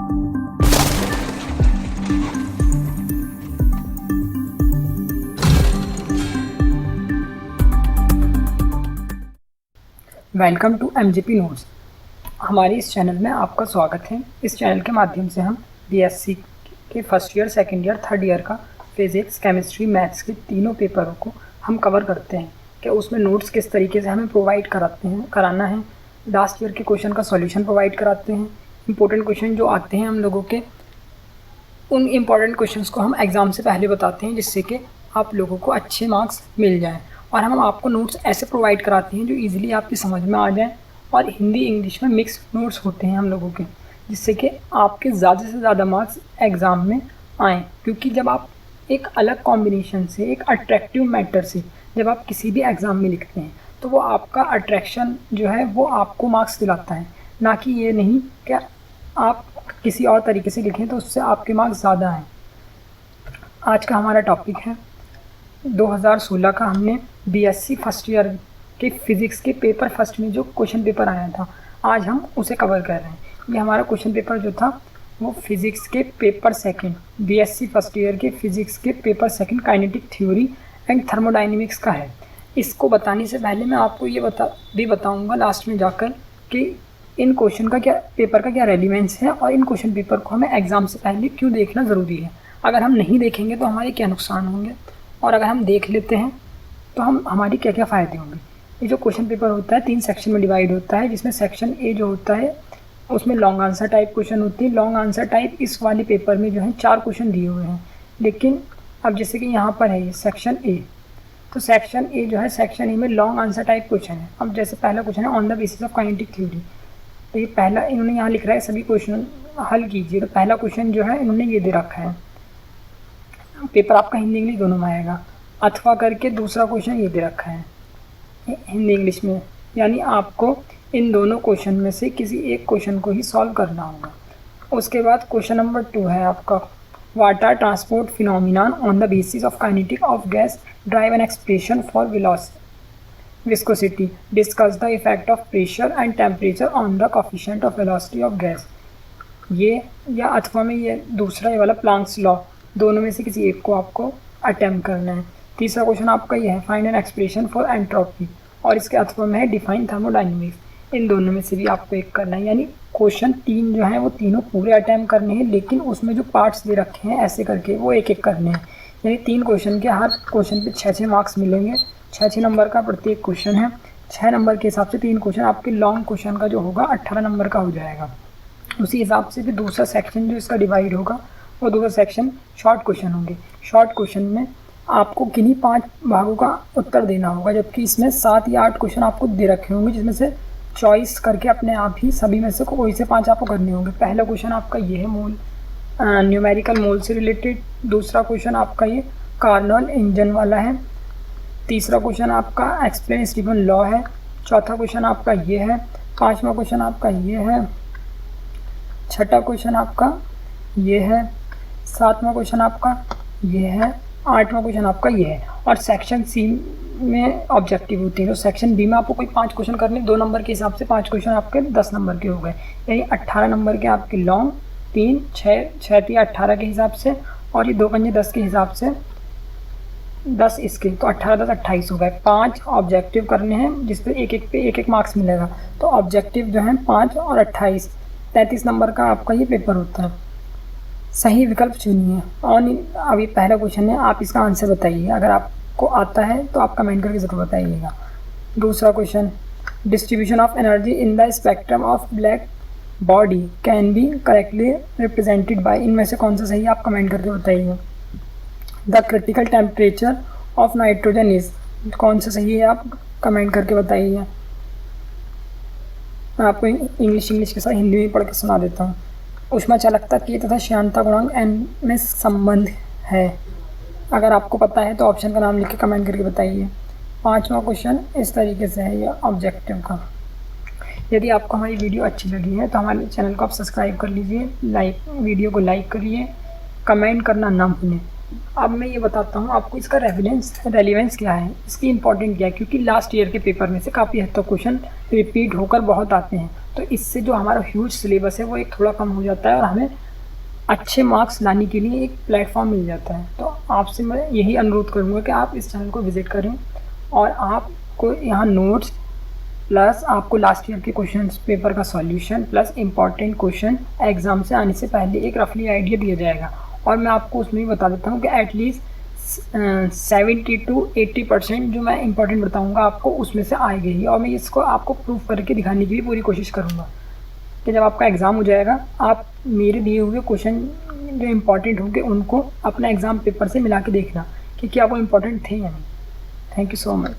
Welcome to MGP notes. हमारे इस channel में आपका स्वागत है। इस चैनल के माध्यम से हम BSc के first year, second year, third year का फिज़िक्स, केमिस्ट्री, मैथ्स के तीनों पेपरों को हम कवर करते हैं कि उसमें नोट्स किस तरीके से हमें प्रोवाइड कराना है। लास्ट ईयर के क्वेश्चन का सॉल्यूशन प्रोवाइड कराते हैं। इंपॉर्टेंट क्वेश्चन जो आते हैं हम लोगों के, उन इम्पॉर्टेंट क्वेश्चंस को हम एग्ज़ाम से पहले बताते हैं, जिससे कि आप लोगों को अच्छे मार्क्स मिल जाएं। और हम आपको नोट्स ऐसे प्रोवाइड कराते हैं जो इजीली आपकी समझ में आ जाए, और हिंदी इंग्लिश में मिक्स नोट्स होते हैं हम लोगों के, जिससे कि आपके ज़्यादा से ज़्यादा मार्क्स एग्ज़ाम में आएँ। क्योंकि जब आप एक अलग कॉम्बिनेशन से, एक अट्रैक्टिव मैटर से जब आप किसी भी एग्ज़ाम में लिखते हैं, तो वो आपका अट्रैक्शन जो है वो आपको मार्क्स दिलाता है, ना कि ये नहीं कि आप किसी और तरीके से लिखें तो उससे आपके मार्क्स ज़्यादा हैं। आज का हमारा टॉपिक है 2016 का। हमने BSc फर्स्ट ईयर के फिज़िक्स के पेपर फर्स्ट में जो क्वेश्चन पेपर आया था, आज हम उसे कवर कर रहे हैं। ये हमारा क्वेश्चन पेपर जो था वो फिज़िक्स के paper second, BSc first year के फिज़िक्स के paper second, kinetic theory and thermodynamics का है। इसको बताने से पहले मैं आपको ये बताऊँगा लास्ट में जाकर कि इन क्वेश्चन का पेपर का क्या रेलिवेंस है, और इन क्वेश्चन पेपर को हमें एग्ज़ाम से पहले क्यों देखना ज़रूरी है। अगर हम नहीं देखेंगे तो हमारे क्या नुकसान होंगे, और अगर हम देख लेते हैं तो हमारी क्या क्या फ़ायदे होंगे। ये जो क्वेश्चन पेपर होता है 3 सेक्शन में डिवाइड होता है, जिसमें सेक्शन ए जो होता है उसमें लॉन्ग आंसर टाइप क्वेश्चन होती है। लॉन्ग आंसर टाइप इस वाले पेपर में जो है 4 क्वेश्चन दिए हुए हैं, लेकिन अब जैसे कि यहाँ पर है ये सेक्शन ए, तो सेक्शन ए जो है, सेक्शन ए में लॉन्ग आंसर टाइप क्वेश्चन है। अब जैसे पहला क्वेश्चन है on the basis of kinetic theory, तो ये पहला इन्होंने यहाँ लिख रहा है सभी क्वेश्चन हल कीजिए। तो पहला क्वेश्चन जो है इन्होंने ये दे रखा है, पेपर आपका हिंदी इंग्लिश दोनों में आएगा, अथवा करके दूसरा क्वेश्चन ये दे रखा है हिंदी इंग्लिश में, यानी आपको इन दोनों क्वेश्चन में से किसी एक क्वेश्चन को ही सॉल्व करना होगा। उसके बाद क्वेश्चन नंबर 2 है आपका, what are transport phenomenon on the basis of kinetic of gas drive an expression for viscosity, discuss the effect of pressure and temperature on the coefficient of velocity of gas. ये या अथवा में ये दूसरा ये वाला प्लांक्स लॉ, दोनों में से किसी एक को आपको अटेम्प्ट करना है। तीसरा क्वेश्चन आपका ये है, find N expression for entropy, और इसके अथवा में है डिफाइन थर्मोडायनेमिक्स। इन दोनों में से भी आपको एक करना है, यानी क्वेश्चन 3 जो हैं वो तीनों पूरे अटेम्प्ट करने हैं, लेकिन उसमें जो पार्ट्स दे रखे हैं ऐसे करके वो एक एक करने हैं। यानी 3 क्वेश्चन के हर क्वेश्चन पे 6-6 मार्क्स मिलेंगे। 6-6 नंबर का प्रत्येक क्वेश्चन है। 6 नंबर के हिसाब से 3 क्वेश्चन आपके लॉन्ग क्वेश्चन का जो होगा 18 नंबर का हो जाएगा। उसी हिसाब से फिर दूसरा सेक्शन जो इसका डिवाइड होगा वो दूसरा सेक्शन शॉर्ट क्वेश्चन होंगे। शॉर्ट क्वेश्चन में आपको किन्हीं 5 भागों का उत्तर देना होगा, जबकि इसमें 7 या 8 क्वेश्चन आपको दे रखे होंगे, जिसमें से चॉइस करके अपने आप ही सभी में से कोई से 5 आपको करने होंगे। पहला क्वेश्चन आपका ये है मोल, न्यूमेरिकल मोल से रिलेटेड। दूसरा क्वेश्चन आपका ये कार्नोट इंजन वाला है। तीसरा क्वेश्चन आपका एक्सप्लेन स्टीफन लॉ है। चौथा क्वेश्चन आपका ये है। 5वां क्वेश्चन आपका ये है। 6ठा क्वेश्चन आपका ये है। 7वां क्वेश्चन आपका ये है। 8वां क्वेश्चन आपका ये है। और सेक्शन सी में ऑब्जेक्टिव होती है, तो सेक्शन बी में आपको कोई 5 क्वेश्चन करने, 2 नंबर के हिसाब से 5 क्वेश्चन आपके 10 नंबर के हो गए, यानी 18 नंबर के आपके लॉन्ग, 3 6 18 के हिसाब से, और ये 2 पंजे 10 के हिसाब से 10 इसके, तो 18 10 28 हो गए। 5 ऑब्जेक्टिव करने हैं, जिस पे एक एक मार्क्स मिलेगा। तो ऑब्जेक्टिव जो है 5 और 28, 33 नंबर का आपका ये पेपर होता है। सही विकल्प चुनिए। और अभी पहला क्वेश्चन है, आप इसका आंसर बताइए। अगर आपको आता है तो आप कमेंट करके ज़रूर बताइएगा। दूसरा question, distribution of energy in the spectrum of black body can be correctly represented by, इनमें से कौन सा सही है आप कमेंट करके बताइए। The critical temperature of nitrogen is, कौन सा सही है आप कमेंट करके बताइए। मैं आपको इंग्लिश के साथ हिंदी में पढ़ के सुना देता हूँ। ऊष्मा चालकता के तथा श्यानता गुणांक n में संबंध है। अगर आपको पता है तो ऑप्शन का नाम लिख के कमेंट करके बताइए। 5वां क्वेश्चन इस तरीके से है, ये ऑब्जेक्टिव का। यदि आपको हमारी वीडियो अच्छी लगी है तो हमारे चैनल को आप सब्सक्राइब कर लीजिए, वीडियो को लाइक करिए, कमेंट करना ना भूलें। अब मैं ये बताता हूँ आपको इसका रेलिवेंस क्या है, इसकी इंपॉर्टेंट क्या है, क्योंकि लास्ट ईयर के पेपर में से काफ़ी हद तक क्वेश्चन रिपीट होकर बहुत आते हैं। तो इससे जो हमारा ह्यूज सिलेबस है वो एक थोड़ा कम हो जाता है और हमें अच्छे मार्क्स लाने के लिए एक प्लेटफॉर्म मिल जाता है। तो आपसे मैं यही अनुरोध करूँगा कि आप इस चैनल को विज़िट करें और आपको यहाँ नोट्स प्लस आपको लास्ट ईयर के क्वेश्चन पेपर का solution plus important question exam से आने से पहले एक रफली आइडिया दिया जाएगा। और मैं आपको उसमें भी बता देता हूँ कि एटलीस्ट 70 to 80% जो मैं इम्पॉर्टेंट बताऊँगा आपको उसमें से आएगी ही, और मैं इसको आपको प्रूव करके दिखाने की भी पूरी कोशिश करूँगा कि जब आपका एग्ज़ाम हो जाएगा आप मेरे दिए हुए क्वेश्चन जो इम्पोर्टेंट होंगे उनको अपना एग्ज़ाम पेपर से मिला के देखना कि क्या वो इम्पोर्टेंट थे या नहीं। Thank you so much.